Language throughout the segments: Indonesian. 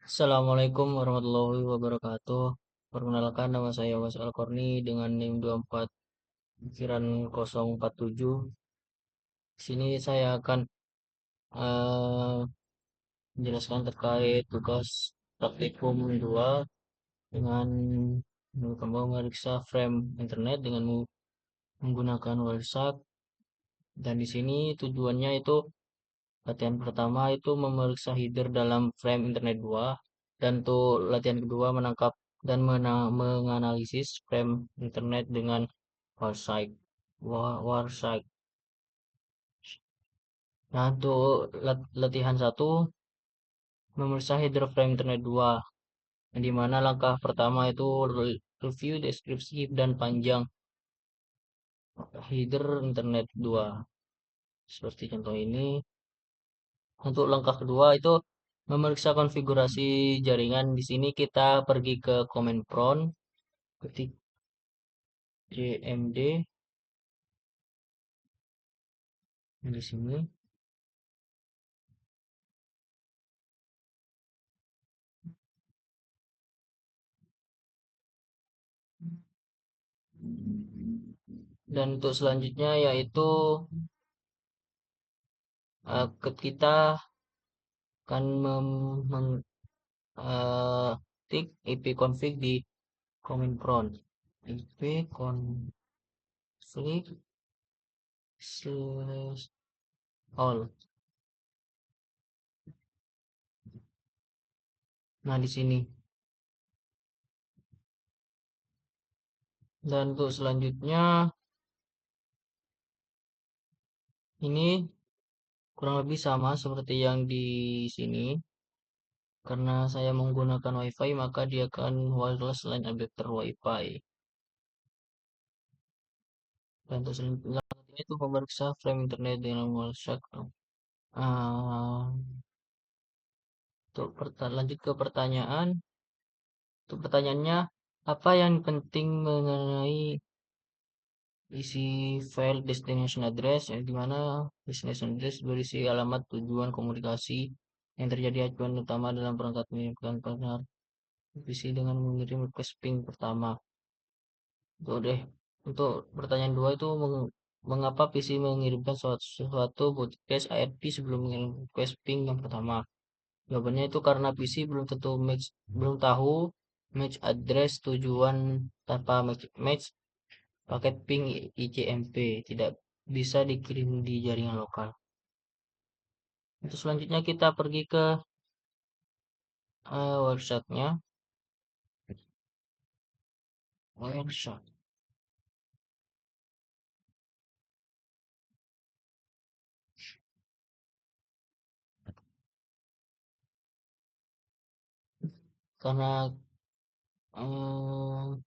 Assalamualaikum warahmatullahi wabarakatuh. Perkenalkan, nama saya Was Alkorni dengan NIM 24 Di sini saya akan eh, menjelaskan terkait tugas praktikum 2 dengan memeriksa frame internet dengan menggunakan Wireshark. Dan di sini tujuannya itu latihan pertama itu memeriksa header dalam frame internet 2, dan untuk latihan kedua menangkap dan menganalisis frame internet dengan Warsight. Warsight. Nah, untuk latihan satu memeriksa header frame internet 2, di mana langkah pertama itu review deskripsi dan panjang header internet 2. Seperti contoh ini. Untuk langkah kedua itu memeriksa konfigurasi jaringan. Di sini kita pergi ke command prompt, ketik cmd di sini. Dan untuk selanjutnya yaitu kita akan tik ipconfig di command prompt, ipconfig slash all. Nah, di sini. Dan untuk selanjutnya ini kurang lebih sama seperti yang di sini. Karena saya menggunakan WiFi, maka dia akan wireless LAN adapter WiFi. Dan untuk selanjutnya itu memeriksa frame internet dengan Wireshark. Ah, untuk lanjut ke pertanyaan. Untuk pertanyaannya, apa yang penting mengenai isi file destination address, yang dimana destination address berisi alamat tujuan komunikasi yang terjadi acuan utama dalam perangkat mengirimkan partner PC dengan mengirim request ping pertama. Tuh deh. Untuk pertanyaan dua itu mengapa PC mengirimkan suatu broadcast ARP sebelum mengirim request ping yang pertama? Jawabannya itu karena PC belum tahu match address tujuan tanpa match paket ping ICMP tidak bisa dikirim di jaringan lokal. Untuk selanjutnya kita pergi ke websitenya. Website. Karena eh,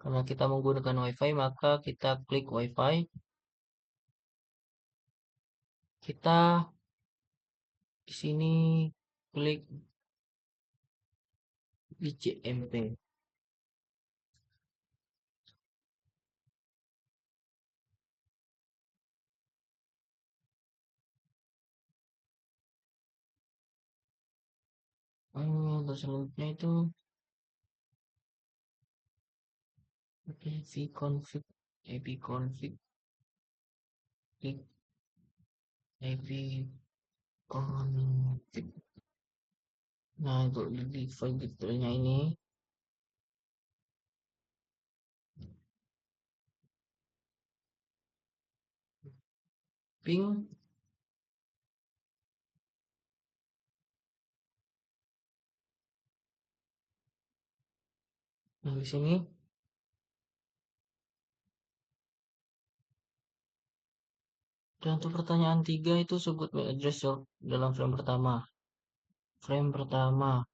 karena kita menggunakan WiFi, maka kita klik WiFi. Kita di sini klik ICMP. Terus selanjutnya itu ipconfig, ipconfig, klik ipconfig. Nah, untuk di file detailnya ini ping. Nah, di sini. Dan untuk pertanyaan 3 itu sebut address dalam frame pertama. Frame pertama.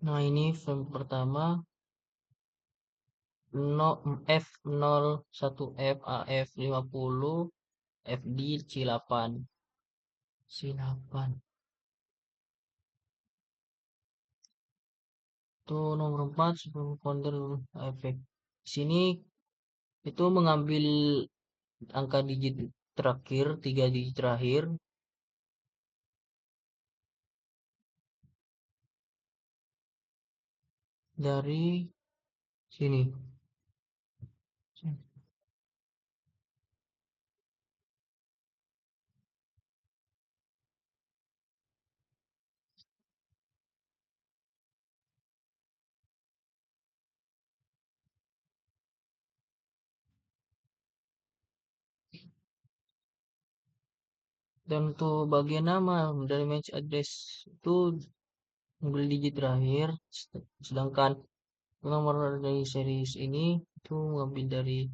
Nah, ini frame pertama F01F AF50 FD C8. C8. Itu nomor 4 sebelum founder efek. Sini itu mengambil angka digit terakhir, 3 digit terakhir, dari sini. Dan untuk bagian nama dari match address itu ngambil digit terakhir, sedangkan nomor dari series ini itu ngambil dari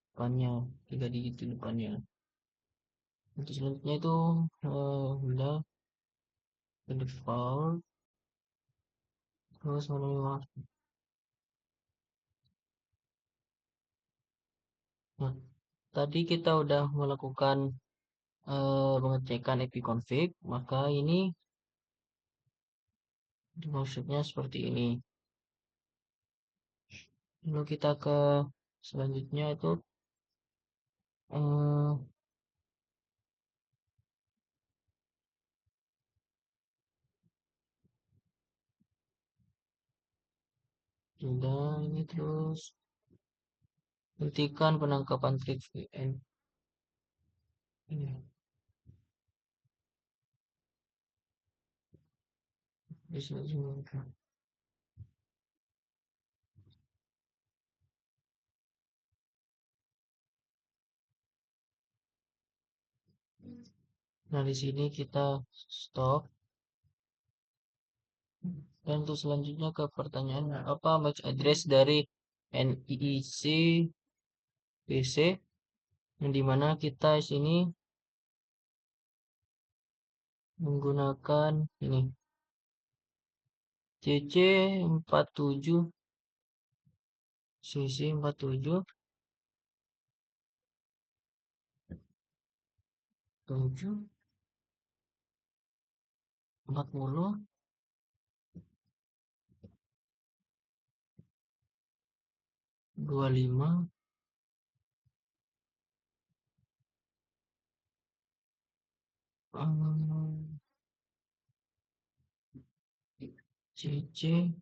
depannya, 3 digit di depannya. Untuk selanjutnya itu udah ke default, terus menerima. Nah, tadi kita udah melakukan pengecekan ipconfig, maka ini maksudnya seperti ini. Lalu kita ke selanjutnya itu eh, sudah ini terus hentikan penangkapan trip VN. Ini bisa juga. Nah, di sini kita stop. Dan untuk selanjutnya ke pertanyaan apa MAC address dari NIC PC, yang dimana kita sini menggunakan ini CC47 CC47 7 40 25 CC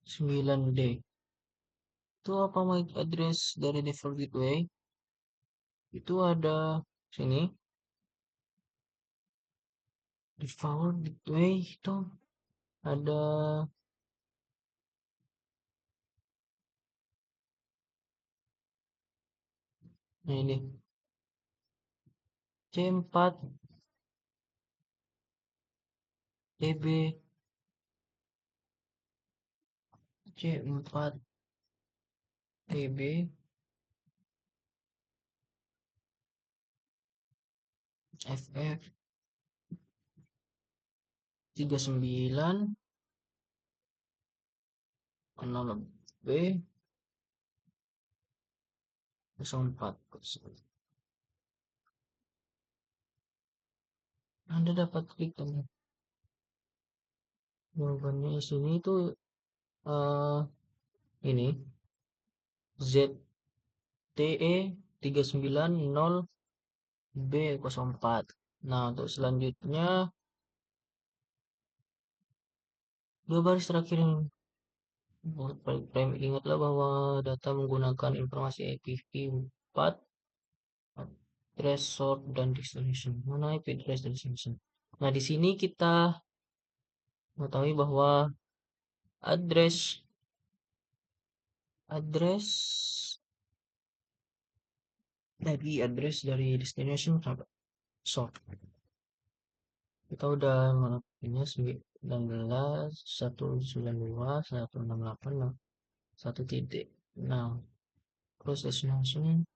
9D. Itu apa MAC address dari default gateway? Itu ada sini default gateway itu ada nah ini C4 DB C4 DB FF 39 B 04. Anda dapat klik tombol jawabannya di sini itu eh ini ZTE 390B04. Nah, untuk selanjutnya dua baris terakhir ini. Ingatlah bahwa data menggunakan informasi IPv4 address sort dan destination. Mana IP address dan destination? Nah, di sini kita mengetahui bahwa address address dari destination sampai sort. Kita udah melakukannya 19 192 168 1 titik. Nah, terus destination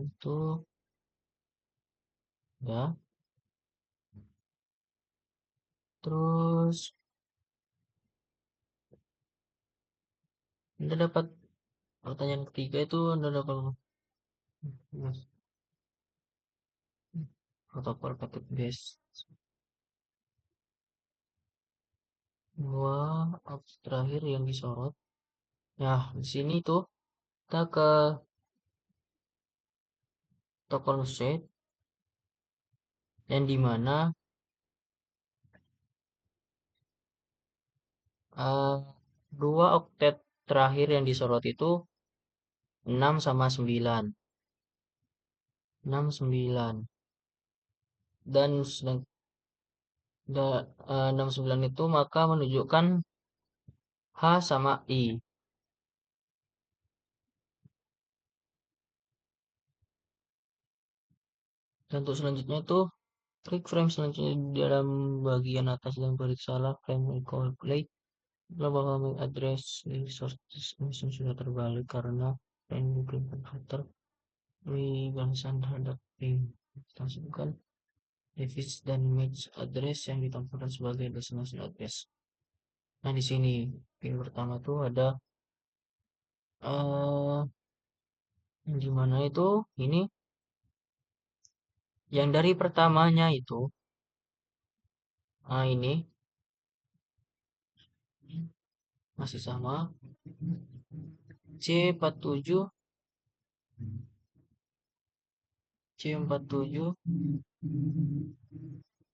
itu ya. Terus Anda dapat pertanyaan ketiga itu Anda dapat protokol paket base. Dua terakhir yang disorot. Nah, di sini tuh kita ke tokol set. yang dimana 2 oktet terakhir yang disorot itu 6 sama 9. 6, 9. Dan 6, 9 itu maka menunjukkan H sama I. Dan untuk selanjutnya itu klik frame selanjutnya di dalam bagian atas dan periksalah frame calculate. Bakal address source destination sudah terbalik karena frame Google Converter balasan terhadap frame. Masukkan device dan image address yang ditempatkan sebagai destination address. Nah, di sini pin pertama tuh ada yang dimana itu ini yang dari pertamanya itu ini masih sama C47 C47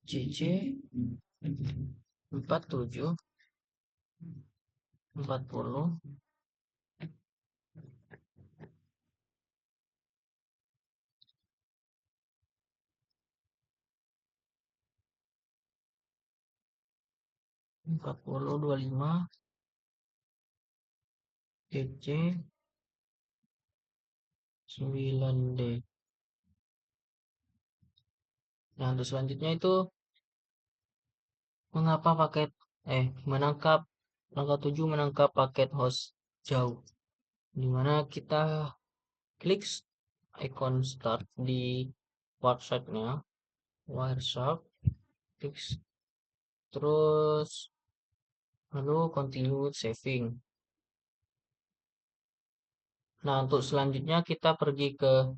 CC 47 40 40 25 CC 9D. Nah, untuk selanjutnya itu mengapa paket menangkap langkah 7 menangkap paket host jauh, dimana kita klik icon start di Wireshark-nya, Wireshark, klik terus lalu continue saving. Nah, untuk selanjutnya kita pergi ke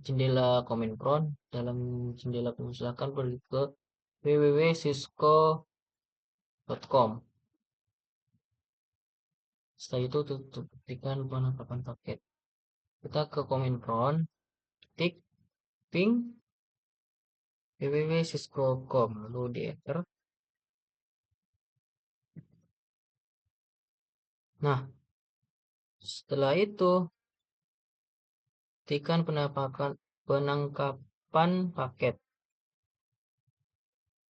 jendela command prompt. Dalam jendela silakan pergi ke www.cisco.com. Setelah itu ketikkan penangkapan paket. Kita ke command prompt, ketik ping www.cisco.com lalu di enter. Nah, setelah itu ketikkan penangkapan paket.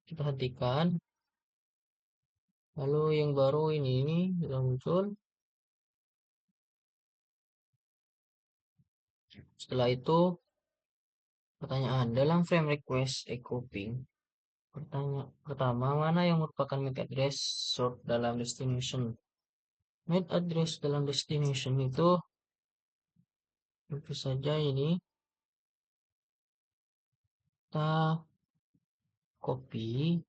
Kita hentikan. Lalu yang baru ini sudah muncul. Setelah itu pertanyaan dalam frame request echo ping. Pertama, mana yang merupakan MAC address sort dalam destination? MAC address dalam destination itu tentu saja ini kita copy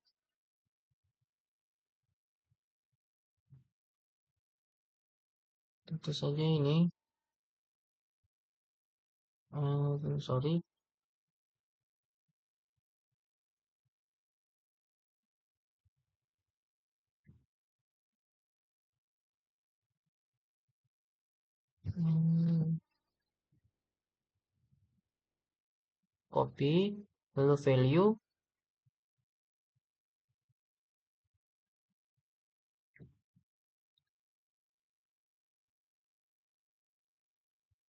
tentu saja ini sorry copy lalu value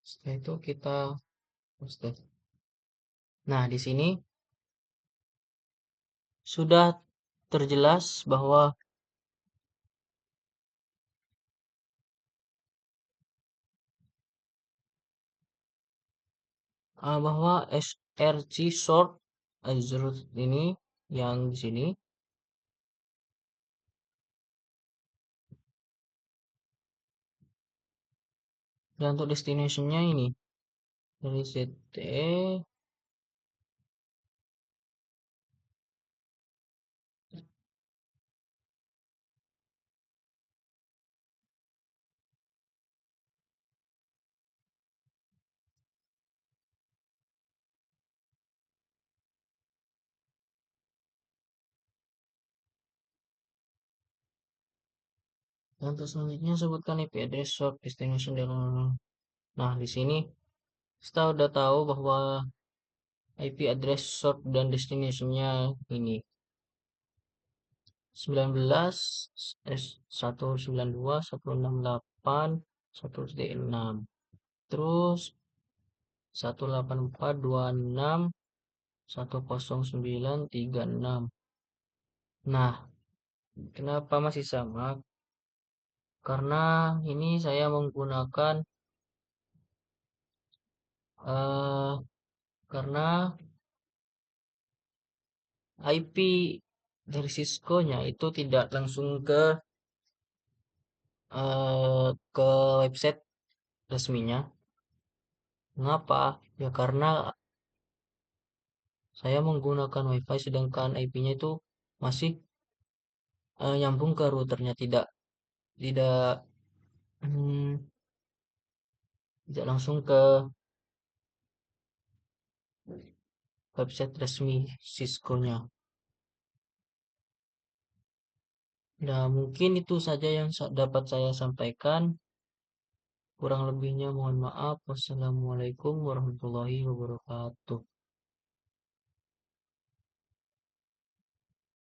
setelah itu kita paste. Nah, di sini sudah terjelas bahwa SRC sort Azure ini yang di sini dan untuk destinationnya ini dari ZTE dan untuk selanjutnya sebutkan IP address sort destination dan nah di sini kita udah tahu bahwa IP address source dan destination-nya ini 19 192 168 1.6, terus 18426 10936. Nah, kenapa masih sama? Karena ini saya menggunakan eh, karena IP dari Cisco-nya itu tidak langsung ke website resminya. Mengapa? Ya karena saya menggunakan WiFi sedangkan IP-nya itu masih nyambung ke routernya, tidak tidak hmm, tidak langsung ke website resmi Cisco-nya. Nah, mungkin itu saja yang dapat saya sampaikan. Kurang lebihnya mohon maaf. Wassalamualaikum warahmatullahi wabarakatuh.